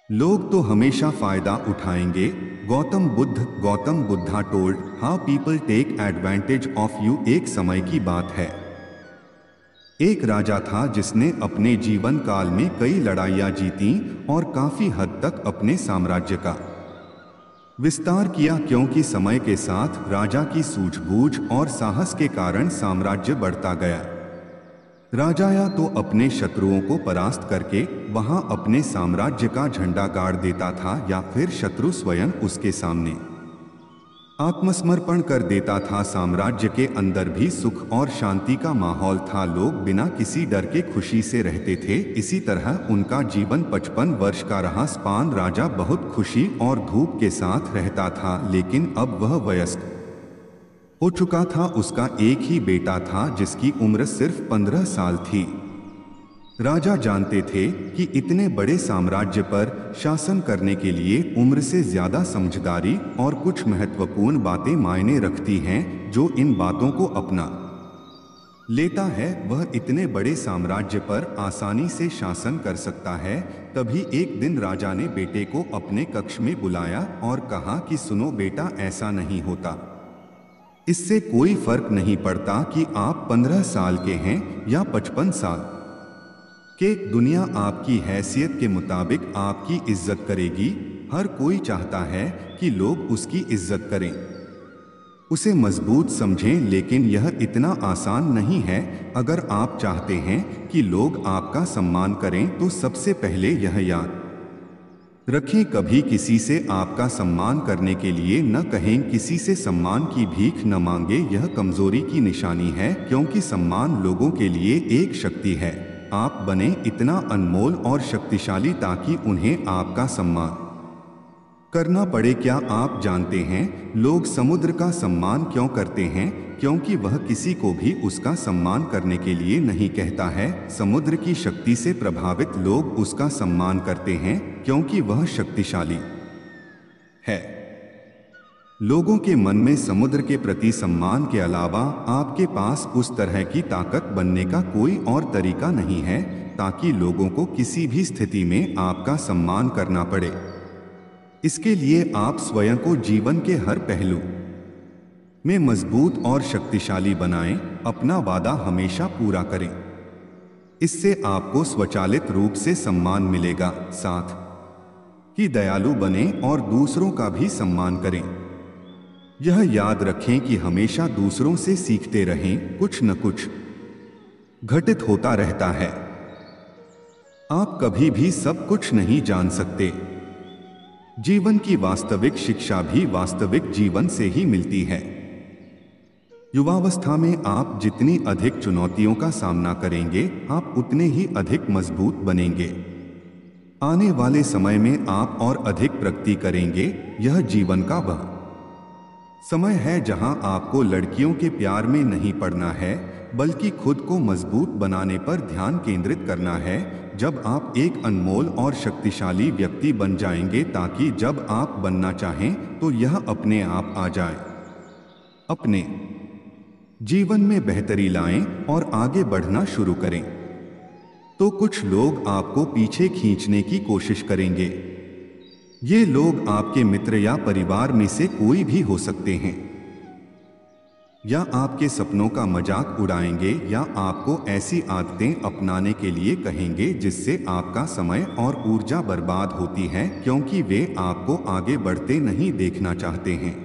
लोग तो हमेशा फायदा उठाएंगे। Gautam Buddha told how people take advantage of you. एक समय की बात है, एक राजा था जिसने अपने जीवन काल में कई लड़ाइयां जीती और काफी हद तक अपने साम्राज्य का विस्तार किया, क्योंकि समय के साथ राजा की सूझबूझ और साहस के कारण साम्राज्य बढ़ता गया। राजा या तो अपने शत्रुओं को परास्त करके वहां अपने साम्राज्य का झंडा गाड़ देता था, या फिर शत्रु स्वयं उसके सामने आत्मसमर्पण कर देता था। साम्राज्य के अंदर भी सुख और शांति का माहौल था। लोग बिना किसी डर के खुशी से रहते थे। इसी तरह उनका जीवन 55 वर्ष का रहा। स्पान राजा बहुत खुशी और धूप के साथ रहता था, लेकिन अब वह वयस्क हो चुका था। उसका एक ही बेटा था जिसकी उम्र सिर्फ 15 साल थी। राजा जानते थे कि इतने बड़े साम्राज्य पर शासन करने के लिए उम्र से ज्यादा समझदारी और कुछ महत्वपूर्ण बातें मायने रखती हैं। जो इन बातों को अपना लेता है वह इतने बड़े साम्राज्य पर आसानी से शासन कर सकता है। तभी एक दिन राजा ने बेटे को अपने कक्ष में बुलाया और कहा कि सुनो बेटा, ऐसा नहीं होता। इससे कोई फर्क नहीं पड़ता कि आप 15 साल के हैं या 55 साल के, दुनिया आपकी हैसियत के मुताबिक आपकी इज्जत करेगी। हर कोई चाहता है कि लोग उसकी इज्जत करें, उसे मजबूत समझें, लेकिन यह इतना आसान नहीं है। अगर आप चाहते हैं कि लोग आपका सम्मान करें तो सबसे पहले यह याद रखें, कभी किसी से आपका सम्मान करने के लिए न कहें। किसी से सम्मान की भीख न मांगे, यह कमजोरी की निशानी है, क्योंकि सम्मान लोगों के लिए एक शक्ति है। आप बने इतना अनमोल और शक्तिशाली ताकि उन्हें आपका सम्मान करना पड़े। क्या आप जानते हैं लोग समुद्र का सम्मान क्यों करते हैं? क्योंकि वह किसी को भी उसका सम्मान करने के लिए नहीं कहता है। समुद्र की शक्ति से प्रभावित लोग उसका सम्मान करते हैं, क्योंकि वह शक्तिशाली है। लोगों के मन में समुद्र के प्रति सम्मान के अलावा आपके पास उस तरह की ताकत बनने का कोई और तरीका नहीं है ताकि लोगों को किसी भी स्थिति में आपका सम्मान करना पड़े। इसके लिए आप स्वयं को जीवन के हर पहलू में मजबूत और शक्तिशाली बनाएं। अपना वादा हमेशा पूरा करें, इससे आपको स्वचालित रूप से सम्मान मिलेगा। साथ ही दयालु बने और दूसरों का भी सम्मान करें। यह याद रखें कि हमेशा दूसरों से सीखते रहें, कुछ न कुछ घटित होता रहता है। आप कभी भी सब कुछ नहीं जान सकते। जीवन की वास्तविक शिक्षा भी वास्तविक जीवन से ही मिलती है। युवावस्था में आप जितनी अधिक चुनौतियों का सामना करेंगे, आप उतने ही अधिक मजबूत बनेंगे। आने वाले समय में आप और अधिक प्रगति करेंगे। यह जीवन का वह समय है जहां आपको लड़कियों के प्यार में नहीं पड़ना है, बल्कि खुद को मजबूत बनाने पर ध्यान केंद्रित करना है। जब आप एक अनमोल और शक्तिशाली व्यक्ति बन जाएंगे, ताकि जब आप बनना चाहें तो यह अपने आप आ जाए। अपने जीवन में बेहतरी लाएं और आगे बढ़ना शुरू करें, तो कुछ लोग आपको पीछे खींचने की कोशिश करेंगे। ये लोग आपके मित्र या परिवार में से कोई भी हो सकते हैं, या आपके सपनों का मजाक उड़ाएंगे, या आपको ऐसी आदतें अपनाने के लिए कहेंगे जिससे आपका समय और ऊर्जा बर्बाद होती है, क्योंकि वे आपको आगे बढ़ते नहीं देखना चाहते हैं।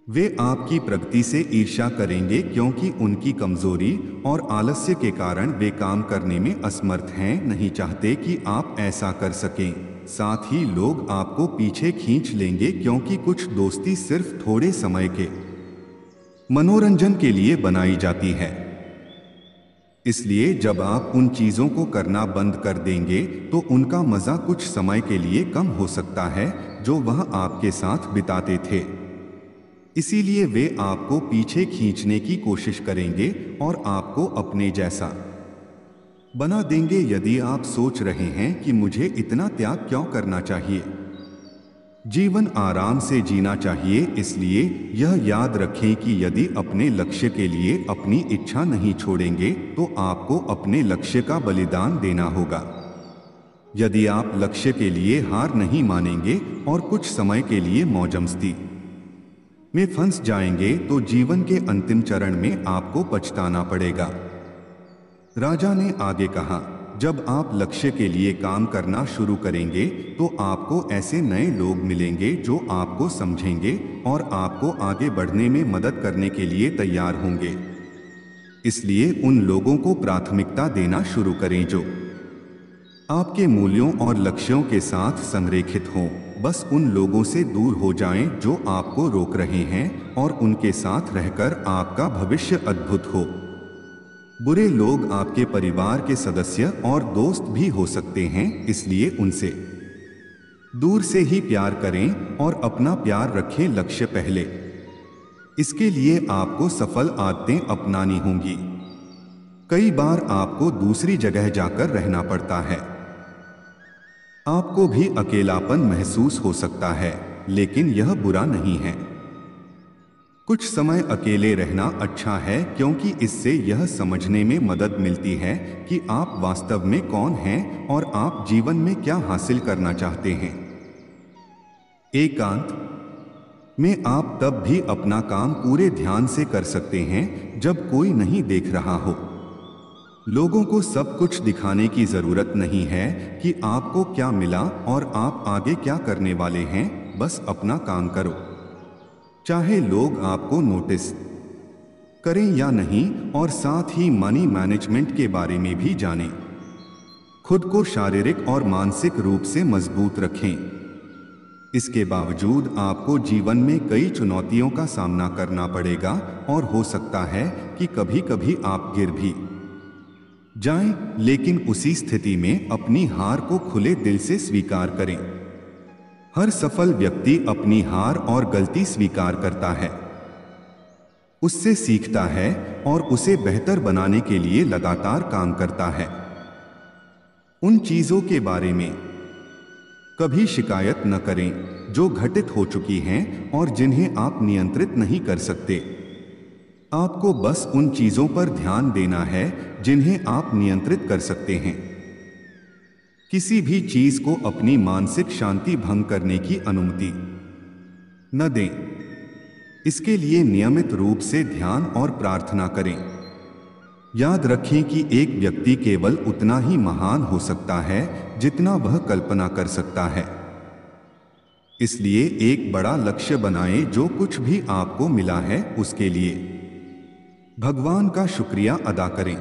वे आपकी प्रगति से ईर्ष्या करेंगे, क्योंकि उनकी कमजोरी और आलस्य के कारण वे काम करने में असमर्थ हैं, नहीं चाहते कि आप ऐसा कर सकें। साथ ही लोग आपको पीछे खींच लेंगे, क्योंकि कुछ दोस्ती सिर्फ थोड़े समय के मनोरंजन के लिए बनाई जाती है। इसलिए जब आप उन चीजों को करना बंद कर देंगे तो उनका मजा कुछ समय के लिए कम हो सकता है जो वह आपके साथ बिताते थे। इसीलिए वे आपको पीछे खींचने की कोशिश करेंगे और आपको अपने जैसा बना देंगे। यदि आप सोच रहे हैं कि मुझे इतना त्याग क्यों करना चाहिए, जीवन आराम से जीना चाहिए, इसलिए यह याद रखें कि यदि अपने लक्ष्य के लिए अपनी इच्छा नहीं छोड़ेंगे तो आपको अपने लक्ष्य का बलिदान देना होगा। यदि आप लक्ष्य के लिए हार नहीं मानेंगे और कुछ समय के लिए मौजमस्ती में फंस जाएंगे तो जीवन के अंतिम चरण में आपको पछताना पड़ेगा। राजा ने आगे कहा, जब आप लक्ष्य के लिए काम करना शुरू करेंगे तो आपको ऐसे नए लोग मिलेंगे जो आपको समझेंगे और आपको आगे बढ़ने में मदद करने के लिए तैयार होंगे। इसलिए उन लोगों को प्राथमिकता देना शुरू करें जो आपके मूल्यों और लक्ष्यों के साथ संरेखित हों। बस उन लोगों से दूर हो जाएं जो आपको रोक रहे हैं और उनके साथ रहकर आपका भविष्य अद्भुत हो। बुरे लोग आपके परिवार के सदस्य और दोस्त भी हो सकते हैं, इसलिए उनसे दूर से ही प्यार करें और अपना प्यार रखें लक्ष्य पहले। इसके लिए आपको सफल आदतें अपनानी होंगी। कई बार आपको दूसरी जगह जाकर रहना पड़ता है। आपको भी अकेलापन महसूस हो सकता है, लेकिन यह बुरा नहीं है। कुछ समय अकेले रहना अच्छा है क्योंकि इससे यह समझने में मदद मिलती है कि आप वास्तव में कौन हैं और आप जीवन में क्या हासिल करना चाहते हैं। एकांत में आप तब भी अपना काम पूरे ध्यान से कर सकते हैं जब कोई नहीं देख रहा हो। लोगों को सब कुछ दिखाने की जरूरत नहीं है कि आपको क्या मिला और आप आगे क्या करने वाले हैं। बस अपना काम करो, चाहे लोग आपको नोटिस करें या नहीं, और साथ ही मनी मैनेजमेंट के बारे में भी जानें। खुद को शारीरिक और मानसिक रूप से मजबूत रखें। इसके बावजूद आपको जीवन में कई चुनौतियों का सामना करना पड़ेगा और हो सकता है कि कभी कभी आप गिर भी जाएं, लेकिन उसी स्थिति में अपनी हार को खुले दिल से स्वीकार करें। हर सफल व्यक्ति अपनी हार और गलती स्वीकार करता है, उससे सीखता है और उसे बेहतर बनाने के लिए लगातार काम करता है। उन चीजों के बारे में कभी शिकायत न करें जो घटित हो चुकी हैं और जिन्हें आप नियंत्रित नहीं कर सकते। आपको बस उन चीजों पर ध्यान देना है जिन्हें आप नियंत्रित कर सकते हैं। किसी भी चीज को अपनी मानसिक शांति भंग करने की अनुमति न दें। इसके लिए नियमित रूप से ध्यान और प्रार्थना करें। याद रखें कि एक व्यक्ति केवल उतना ही महान हो सकता है जितना वह कल्पना कर सकता है। इसलिए एक बड़ा लक्ष्य बनाएं। जो कुछ भी आपको मिला है उसके लिए भगवान का शुक्रिया अदा करें।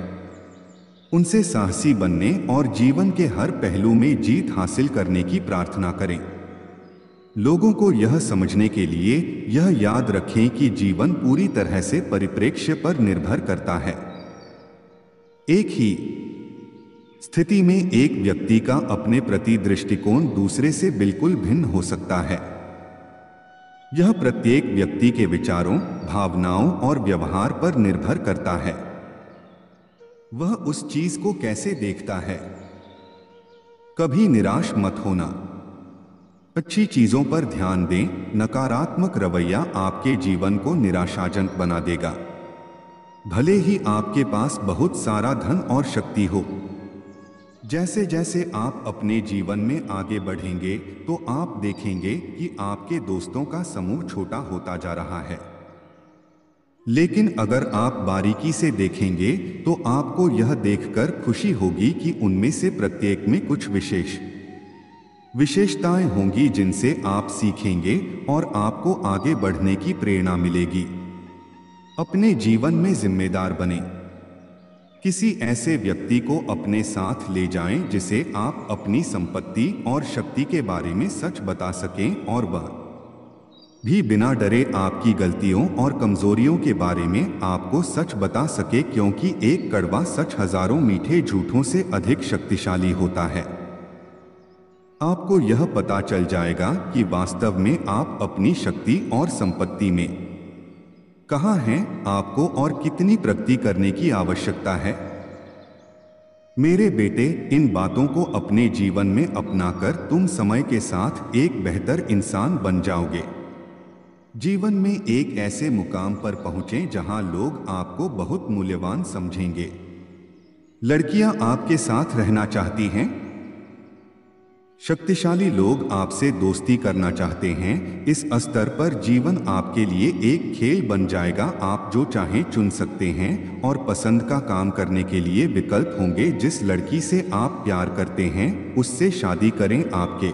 उनसे साहसी बनने और जीवन के हर पहलू में जीत हासिल करने की प्रार्थना करें। लोगों को यह समझने के लिए यह याद रखें कि जीवन पूरी तरह से परिप्रेक्ष्य पर निर्भर करता है। एक ही स्थिति में एक व्यक्ति का अपने प्रति दृष्टिकोण दूसरे से बिल्कुल भिन्न हो सकता है। यह प्रत्येक व्यक्ति के विचारों, भावनाओं और व्यवहार पर निर्भर करता है। वह उस चीज को कैसे देखता है। कभी निराश मत होना। अच्छी चीजों पर ध्यान दें। नकारात्मक रवैया आपके जीवन को निराशाजनक बना देगा। भले ही आपके पास बहुत सारा धन और शक्ति हो। जैसे जैसे आप अपने जीवन में आगे बढ़ेंगे तो आप देखेंगे कि आपके दोस्तों का समूह छोटा होता जा रहा है। लेकिन अगर आप बारीकी से देखेंगे तो आपको यह देखकर खुशी होगी कि उनमें से प्रत्येक में कुछ विशेषताएं होंगी जिनसे आप सीखेंगे और आपको आगे बढ़ने की प्रेरणा मिलेगी। अपने जीवन में जिम्मेदार बने। किसी ऐसे व्यक्ति को अपने साथ ले जाएं जिसे आप अपनी संपत्ति और शक्ति के बारे में सच बता सकें और वह भी बिना डरे आपकी गलतियों और कमजोरियों के बारे में आपको सच बता सके, क्योंकि एक कड़वा सच हजारों मीठे झूठों से अधिक शक्तिशाली होता है। आपको यह पता चल जाएगा कि वास्तव में आप अपनी शक्ति और संपत्ति में कहाँ हैं, आपको और कितनी प्रगति करने की आवश्यकता है। मेरे बेटे, इन बातों को अपने जीवन में अपनाकर तुम समय के साथ एक बेहतर इंसान बन जाओगे। जीवन में एक ऐसे मुकाम पर पहुंचें जहां लोग आपको बहुत मूल्यवान समझेंगे। लड़कियां आपके साथ रहना चाहती हैं? शक्तिशाली लोग आपसे दोस्ती करना चाहते हैं। इस स्तर पर जीवन आपके लिए एक खेल बन जाएगा। आप जो चाहें चुन सकते हैं और पसंद का काम करने के लिए विकल्प होंगे। जिस लड़की से आप प्यार करते हैं उससे शादी करें। आपके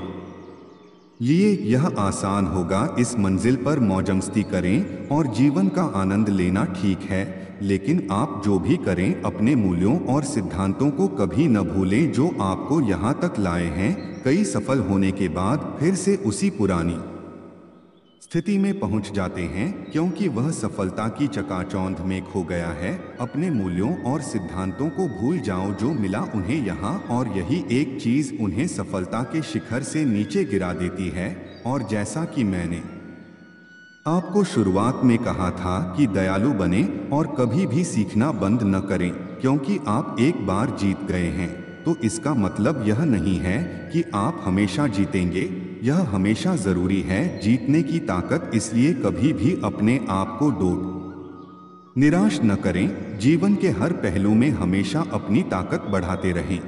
लिए यह आसान होगा। इस मंजिल पर मौजमस्ती करें और जीवन का आनंद लेना ठीक है, लेकिन आप जो भी करें अपने मूल्यों और सिद्धांतों को कभी न भूलें जो आपको यहाँ तक लाए हैं। कई सफल होने के बाद फिर से उसी पुरानी स्थिति में पहुंच जाते हैं क्योंकि वह सफलता की चकाचौंध में खो गया है। अपने मूल्यों और सिद्धांतों को भूल जाओ जो मिला उन्हें यहाँ, और यही एक चीज उन्हें सफलता के शिखर से नीचे गिरा देती है। और जैसा कि मैंने आपको शुरुआत में कहा था कि दयालु बने और कभी भी सीखना बंद न करें, क्योंकि आप एक बार जीत गए हैं तो इसका मतलब यह नहीं है कि आप हमेशा जीतेंगे। यह हमेशा जरूरी है जीतने की ताकत, इसलिए कभी भी अपने आप को निराश न करें। जीवन के हर पहलू में हमेशा अपनी ताकत बढ़ाते रहें।